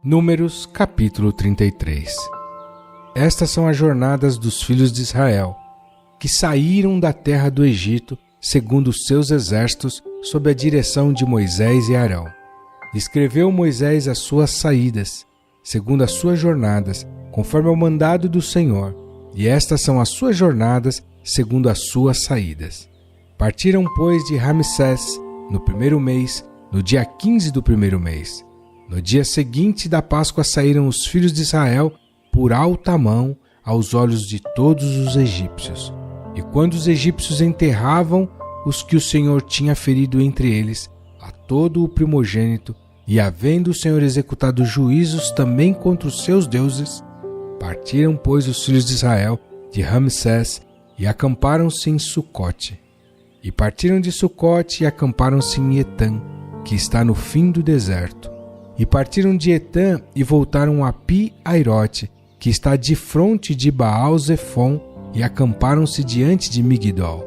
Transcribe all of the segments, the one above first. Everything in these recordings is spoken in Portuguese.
Números capítulo 33. Estas são as jornadas dos filhos de Israel, que saíram da terra do Egito, segundo os seus exércitos, sob a direção de Moisés e Arão. Escreveu Moisés as suas saídas, segundo as suas jornadas, conforme ao mandado do Senhor, e estas são as suas jornadas, segundo as suas saídas. Partiram, pois, de Ramsés, no primeiro mês, no dia 15 do primeiro mês. No dia seguinte da Páscoa saíram os filhos de Israel por alta mão aos olhos de todos os egípcios. E quando os egípcios enterravam os que o Senhor tinha ferido entre eles, a todo o primogênito, e havendo o Senhor executado juízos também contra os seus deuses, partiram, pois, os filhos de Israel de Ramsés e acamparam-se em Sucote. E partiram de Sucote e acamparam-se em Etã, que está no fim do deserto. E partiram de Etã e voltaram a Pi-Airote, que está de fronte de Baal-Zefon, e acamparam-se diante de Migdol.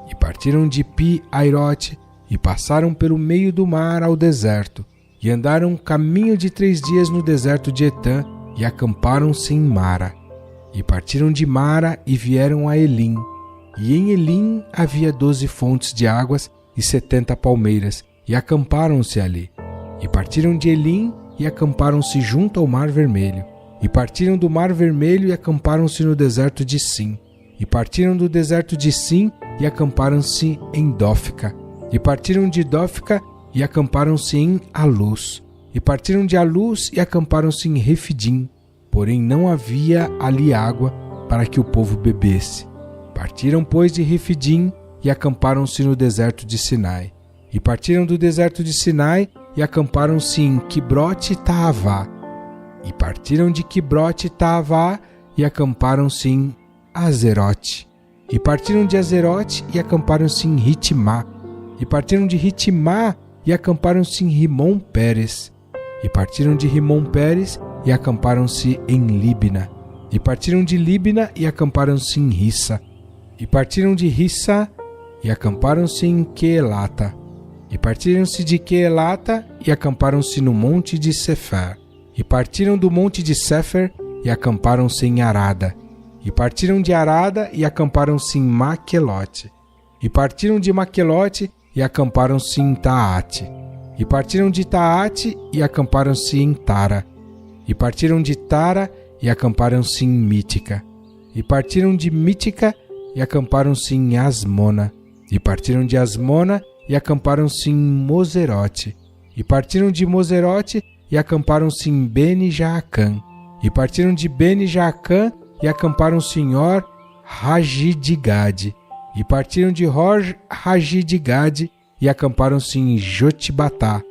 E partiram de Pi-Airote e passaram pelo meio do mar ao deserto, e andaram um caminho de 3 dias no deserto de Etã, e acamparam-se em Mara. E partiram de Mara e vieram a Elim. E em Elim havia 12 fontes de águas e 70 palmeiras, e acamparam-se ali. E partiram de Elim e acamparam-se junto ao Mar Vermelho. E partiram do Mar Vermelho e acamparam-se no deserto de Sim. E partiram do deserto de Sim e acamparam-se em Dófica. E partiram de Dófica e acamparam-se em Alus. E partiram de Alus e acamparam-se em Refidim. Porém não havia ali água para que o povo bebesse. Partiram, pois, de Refidim e acamparam-se no deserto de Sinai. E partiram do deserto de Sinai e acamparam-se em Quibrote-Taavá. E partiram de Quibrote-Taavá e acamparam-se em Azerote. E partiram de Azerote e acamparam-se em Ritmá. E partiram de Ritmá e acamparam-se em Rimon-Pérez. E partiram de Rimon-Pérez e acamparam-se em Líbina. E partiram de Líbina e acamparam-se em Rissa. E partiram de Rissa e acamparam-se em Quelata. E partiram-se de Quelata e acamparam-se no monte de Sefer. E partiram do monte de Sefer e acamparam-se em Arada. E partiram de Arada e acamparam-se em Maquelote. E partiram de Maquelote e acamparam-se em Taate. E partiram de Taate e acamparam-se em Tara. E partiram de Tara e acamparam-se em Mítica. E partiram de Mítica e acamparam-se em Asmona. E partiram de Asmona e acamparam-se em Moserote. E partiram de Moserote e acamparam-se em Bene-Jaacã. E partiram de Bene-Jaacã e acamparam-se em Hor-Hagidgade. E partiram de Hor-Hagidgade e acamparam-se em Jotbatá.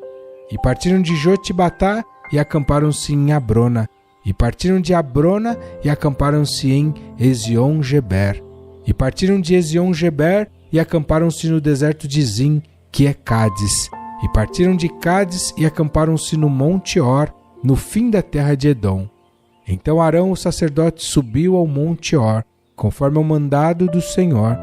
E partiram de Jotbatá e acamparam-se em Abrona. E partiram de Abrona e acamparam-se em Ezion-Geber. E partiram de Ezion-Geber e acamparam-se no deserto de Zim, que é Cádiz. E partiram de Cádiz e acamparam-se no Monte Or, no fim da terra de Edom. Então Arão, o sacerdote, subiu ao Monte Or, conforme ao mandado do Senhor,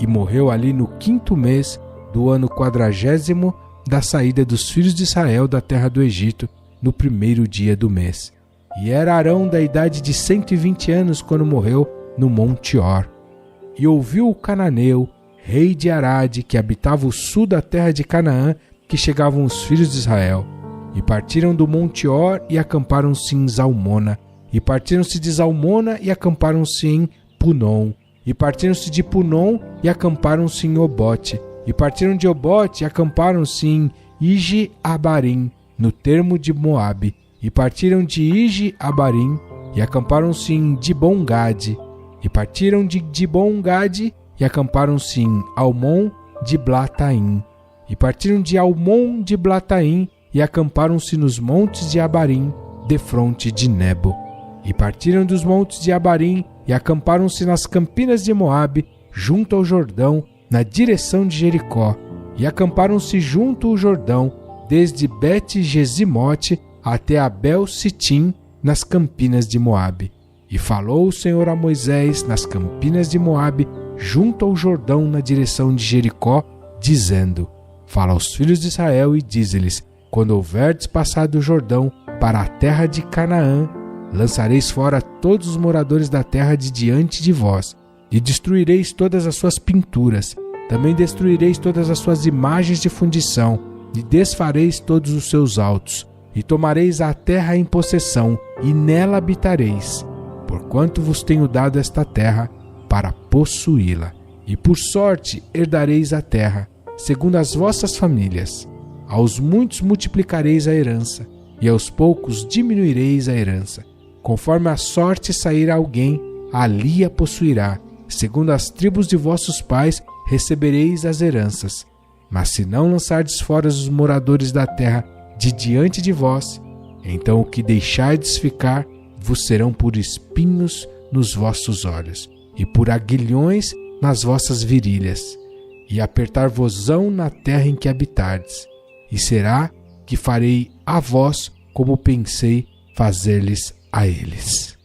e morreu ali no 5º mês do ano 40º da saída dos filhos de Israel da terra do Egito, no 1º dia do mês. E era Arão da idade de 120 anos quando morreu no Monte Or. E ouviu o cananeu, rei de Arade, que habitava o sul da terra de Canaã, que chegavam os filhos de Israel. E partiram do Monte Or e acamparam-se em Zalmona. E partiram-se de Zalmona e acamparam-se em Punon. E partiram-se de Punon e acamparam-se em Obote. E partiram de Obote e acamparam-se em Ije-Abarim, no termo de Moabe. E partiram de Ije-Abarim e acamparam-se em Dibon-Gade. E partiram de Dibon-Gade e acamparam-se em Almon-Diblataim. E partiram de Almon-Diblataim e acamparam-se nos montes de Abarim, defronte de Nebo. E partiram dos montes de Abarim e acamparam-se nas campinas de Moabe, junto ao Jordão, na direção de Jericó. E acamparam-se junto ao Jordão, desde Bet-Gesimote até Abel-Sitim, nas campinas de Moabe. E falou o Senhor a Moisés nas campinas de Moabe, junto ao Jordão, na direção de Jericó, dizendo: Fala aos filhos de Israel e dize-lhes: Quando houverdes passado o Jordão, para a terra de Canaã, lançareis fora todos os moradores da terra de diante de vós, e destruireis todas as suas pinturas. Também destruireis todas as suas imagens de fundição, e desfareis todos os seus altos, e tomareis a terra em possessão, e nela habitareis, porquanto vos tenho dado esta terra para possuí-la. E por sorte herdareis a terra, segundo as vossas famílias. Aos muitos multiplicareis a herança, e aos poucos diminuireis a herança. Conforme a sorte sair alguém, ali a possuirá. Segundo as tribos de vossos pais recebereis as heranças. Mas se não lançardes fora os moradores da terra de diante de vós, então o que deixardes ficar vos serão por espinhos nos vossos olhos, e por aguilhões nas vossas virilhas, e apertar-vos-ão na terra em que habitardes. E será que farei a vós como pensei fazer-lhes a eles.